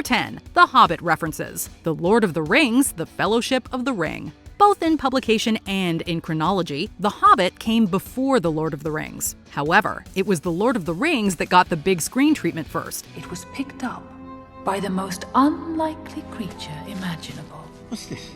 10. The Hobbit references. The Lord of the Rings, The Fellowship of the Ring. Both in publication and in chronology, The Hobbit came before The Lord of the Rings. However, it was The Lord of the Rings that got the big screen treatment first. It was picked up by the most unlikely creature imaginable. What's this?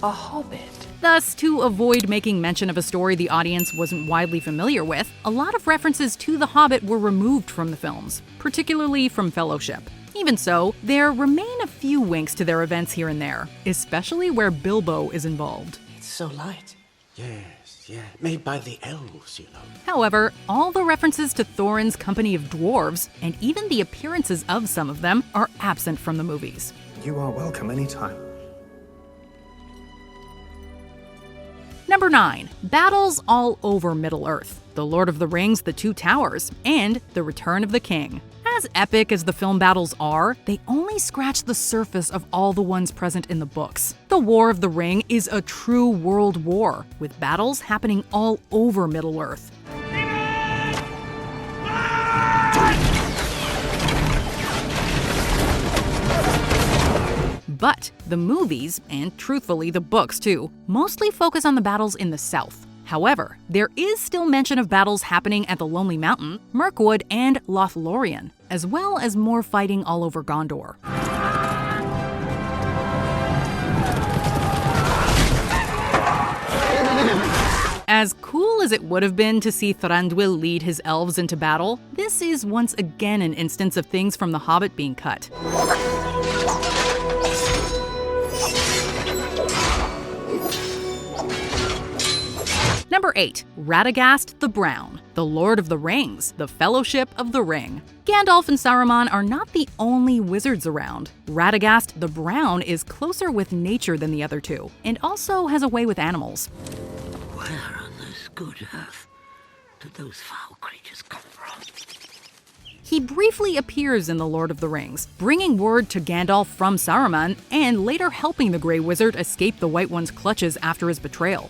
A hobbit. Thus, to avoid making mention of a story the audience wasn't widely familiar with, a lot of references to The Hobbit were removed from the films, particularly from Fellowship. Even so, there remain a few winks to their events here and there, especially where Bilbo is involved. It's so light. Yes, yeah. Made by the elves, you know. However, all the references to Thorin's company of dwarves, and even the appearances of some of them, are absent from the movies. You are welcome anytime. Number 9. Battles all over Middle-earth. The Lord of the Rings, The Two Towers, and The Return of the King. As epic as the film battles are, they only scratch the surface of all the ones present in the books. The War of the Ring is a true world war, with battles happening all over Middle-earth. But the movies, and truthfully the books too, mostly focus on the battles in the south. However, there is still mention of battles happening at the Lonely Mountain, Mirkwood, and Lothlorien, as well as more fighting all over Gondor. As cool as it would have been to see Thranduil lead his elves into battle, this is once again an instance of things from The Hobbit being cut. Number 8. Radagast the Brown. The Lord of the Rings, The Fellowship of the Ring. Gandalf and Saruman are not the only wizards around. Radagast the Brown is closer with nature than the other two, and also has a way with animals. Where on this good earth did those foul creatures come from? He briefly appears in The Lord of the Rings, bringing word to Gandalf from Saruman, and later helping the Grey Wizard escape the White One's clutches after his betrayal.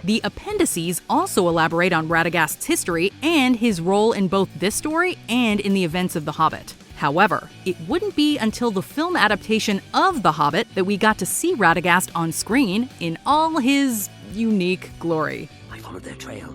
The appendices also elaborate on Radagast's history and his role in both this story and in the events of The Hobbit. However, it wouldn't be until the film adaptation of The Hobbit that we got to see Radagast on screen in all his unique glory. I followed their trail.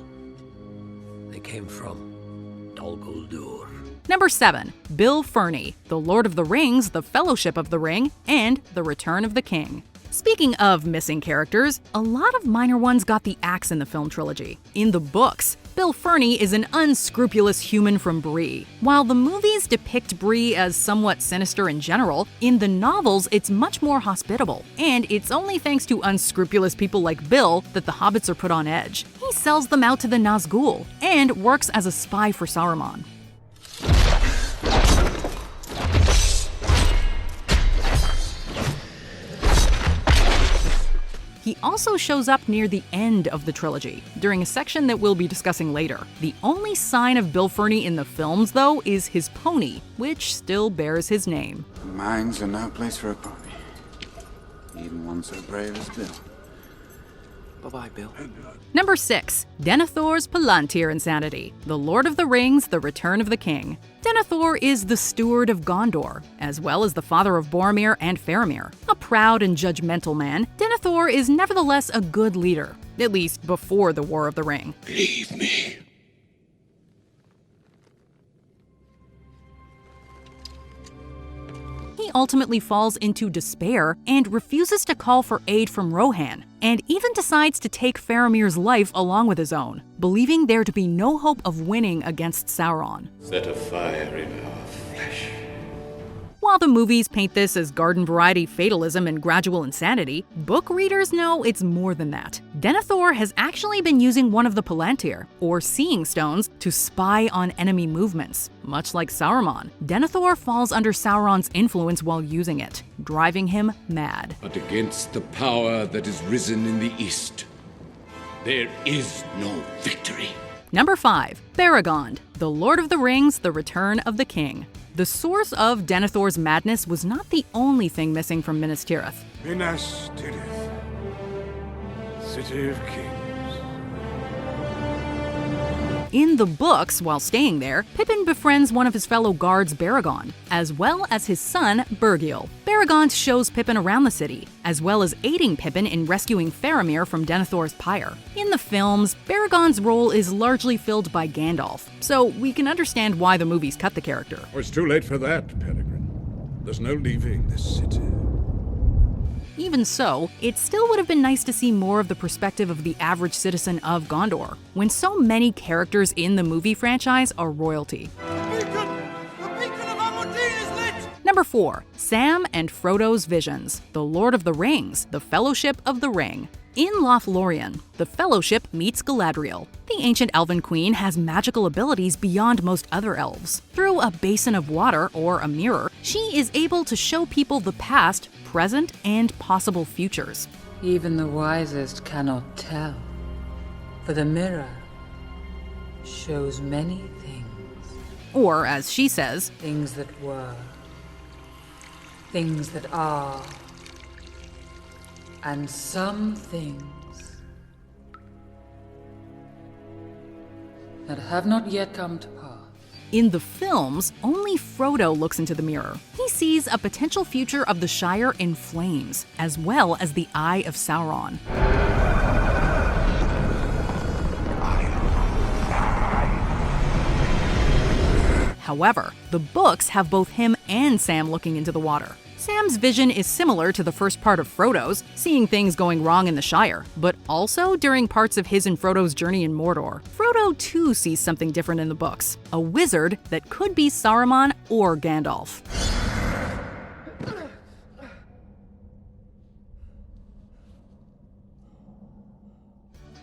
They came from Dol Guldur. Number 7. Bill Ferny, The Lord of the Rings, The Fellowship of the Ring, and The Return of the King. Speaking of missing characters, a lot of minor ones got the axe in the film trilogy. In the books, Bill Ferny is an unscrupulous human from Bree. While the movies depict Bree as somewhat sinister in general, in the novels it's much more hospitable. And it's only thanks to unscrupulous people like Bill that the hobbits are put on edge. He sells them out to the Nazgul, and works as a spy for Saruman. He also shows up near the end of the trilogy, during a section that we'll be discussing later. The only sign of Bill Ferny in the films, though, is his pony, which still bears his name. Mines are no place for a pony. Even one so brave as Bill. Bye-bye, Bill. Number 6. Denethor's Palantir Insanity. The Lord of the Rings, The Return of the King. Denethor is the steward of Gondor, as well as the father of Boromir and Faramir. A proud and judgmental man, Denethor is nevertheless a good leader, at least before the War of the Ring. Leave me. He ultimately falls into despair and refuses to call for aid from Rohan, and even decides to take Faramir's life along with his own, believing there to be no hope of winning against Sauron. Set a fire in our flesh. While the movies paint this as garden variety fatalism and gradual insanity, book readers know it's more than that. Denethor has actually been using one of the Palantir, or Seeing Stones, to spy on enemy movements. Much like Saruman, Denethor falls under Sauron's influence while using it, driving him mad. But against the power that is risen in the east, there is no victory. Number 5. Baragond, The Lord of the Rings, The Return of the King. The source of Denethor's madness was not the only thing missing from Minas Tirith. Minas Tirith, City of Kings. In the books, while staying there, Pippin befriends one of his fellow guards, Baragon, as well as his son, Bergil. Baragon shows Pippin around the city, as well as aiding Pippin in rescuing Faramir from Denethor's pyre. In the films, Baragon's role is largely filled by Gandalf, so we can understand why the movies cut the character. Oh, it's too late for that, Peregrine. There's no leaving this city. Even so, it still would have been nice to see more of the perspective of the average citizen of Gondor, when so many characters in the movie franchise are royalty. Number 4. Sam and Frodo's Visions, The Lord of the Rings, The Fellowship of the Ring. In Lothlorien, the Fellowship meets Galadriel. The ancient elven queen has magical abilities beyond most other elves. Through a basin of water, or a mirror, she is able to show people the past, present, and possible futures. Even the wisest cannot tell, for the mirror shows many things. Or, as she says, Things that were, things that are, and some things that have not yet come to pass. in the films, only Frodo looks into the mirror. He sees a potential future of the Shire in flames, as well as the Eye of Sauron. However, the books have both him and Sam looking into the water. Sam's vision is similar to the first part of Frodo's, seeing things going wrong in the Shire, but also during parts of his and Frodo's journey in Mordor. Frodo too sees something different in the books, a wizard that could be Saruman or Gandalf.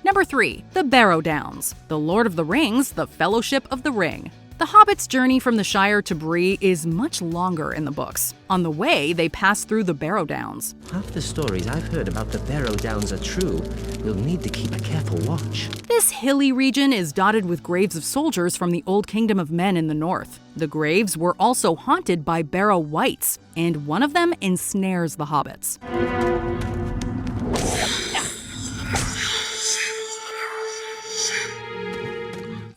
Number 3. The Barrow Downs, The Lord of the Rings, The Fellowship of the Ring. The Hobbit's journey from the Shire to Bree is much longer in the books. On the way, they pass through the Barrow Downs. Half the stories I've heard about the Barrow Downs are true. We'll need to keep a careful watch. This hilly region is dotted with graves of soldiers from the Old Kingdom of Men in the north. The graves were also haunted by Barrow Wights, and one of them ensnares the hobbits.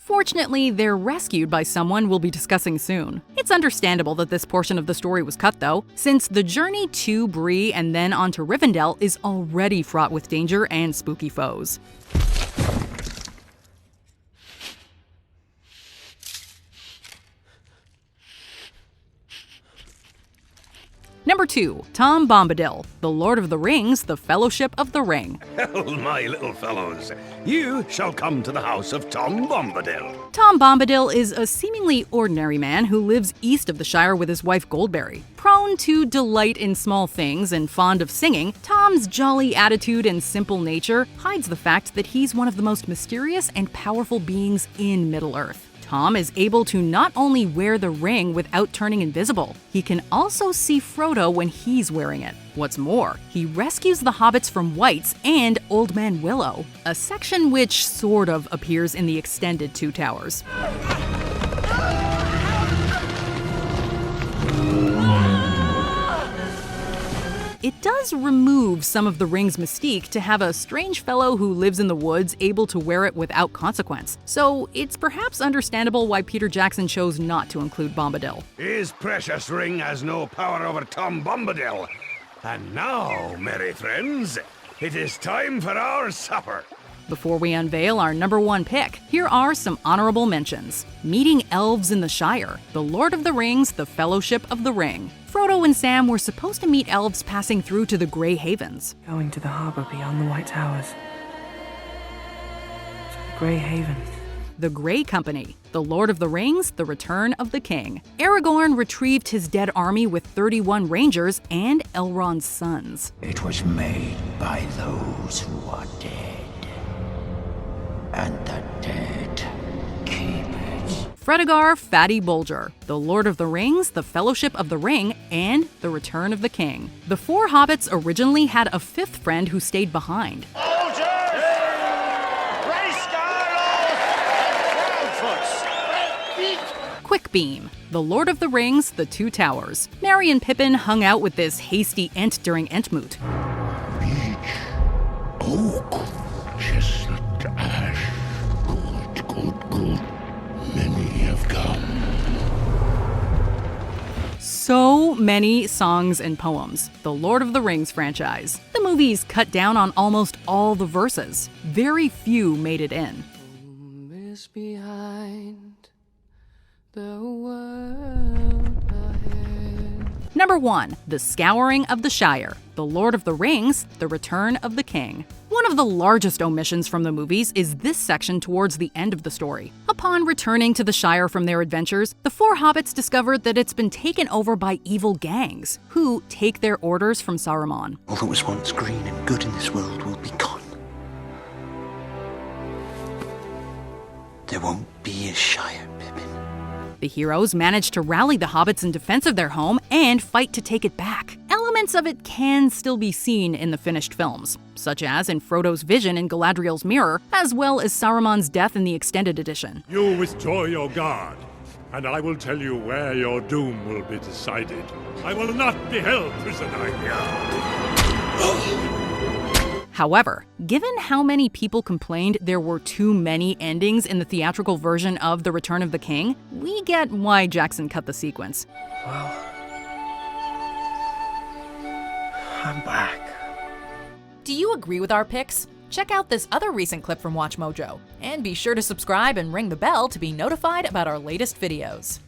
Fortunately, they're rescued by someone we'll be discussing soon. It's understandable that this portion of the story was cut, though, since the journey to Bree and then on to Rivendell is already fraught with danger and spooky foes. Number 2. Tom Bombadil, The Lord of the Rings, The Fellowship of the Ring. Well, my little fellows, you shall come to the house of Tom Bombadil. Tom Bombadil is a seemingly ordinary man who lives east of the Shire with his wife Goldberry. Prone to delight in small things and fond of singing, Tom's jolly attitude and simple nature hides the fact that he's one of the most mysterious and powerful beings in Middle-earth. Tom is able to not only wear the ring without turning invisible, he can also see Frodo when he's wearing it. What's more, he rescues the hobbits from Wights and Old Man Willow, a section which sort of appears in the extended Two Towers. It does remove some of the ring's mystique to have a strange fellow who lives in the woods able to wear it without consequence, so it's perhaps understandable why Peter Jackson chose not to include Bombadil. His precious ring has no power over Tom Bombadil. And now, merry friends, it is time for our supper. Before we unveil our number 1 pick, here are some honorable mentions. Meeting Elves in the Shire, The Lord of the Rings, The Fellowship of the Ring. Frodo and Sam were supposed to meet elves passing through to the Grey Havens. Going to the harbor beyond the White Towers. To the Grey Havens. The Grey Company, The Lord of the Rings, The Return of the King. Aragorn retrieved his dead army with 31 rangers and Elrond's sons. It was made by those who are dead. And the dead keep it. Fredegar Fatty Bolger, The Lord of the Rings, The Fellowship of the Ring, and The Return of the King. The 4 hobbits originally had a 5th friend who stayed behind. Quickbeam, The Lord of the Rings, The Two Towers. Merry and Pippin hung out with this hasty Ent during Entmoot. Oak, chestnut ash, good, good, good. long many have come. So many songs and poems. The Lord of the Rings franchise. The movies cut down on almost all the verses. Very few made it in. Behind the world ahead. Number 1. The Scouring of the Shire. The Lord of the Rings, The Return of the King. One of the largest omissions from the movies is this section towards the end of the story. Upon returning to the Shire from their adventures, the 4 hobbits discovered that it's been taken over by evil gangs, who take their orders from Saruman. All that was once green and good in this world will be gone. There won't be a Shire, Pippin. The heroes manage to rally the hobbits in defense of their home and fight to take it back. Elements of it can still be seen in the finished films, such as in Frodo's vision in Galadriel's mirror, as well as Saruman's death in the extended edition. You withdraw your guard, and I will tell you where your doom will be decided. I will not be held prisoner here. However, given how many people complained there were too many endings in the theatrical version of The Return of the King, we get why Jackson cut the sequence. Well, I'm back. Do you agree with our picks? Check out this other recent clip from WatchMojo, and be sure to subscribe and ring the bell to be notified about our latest videos.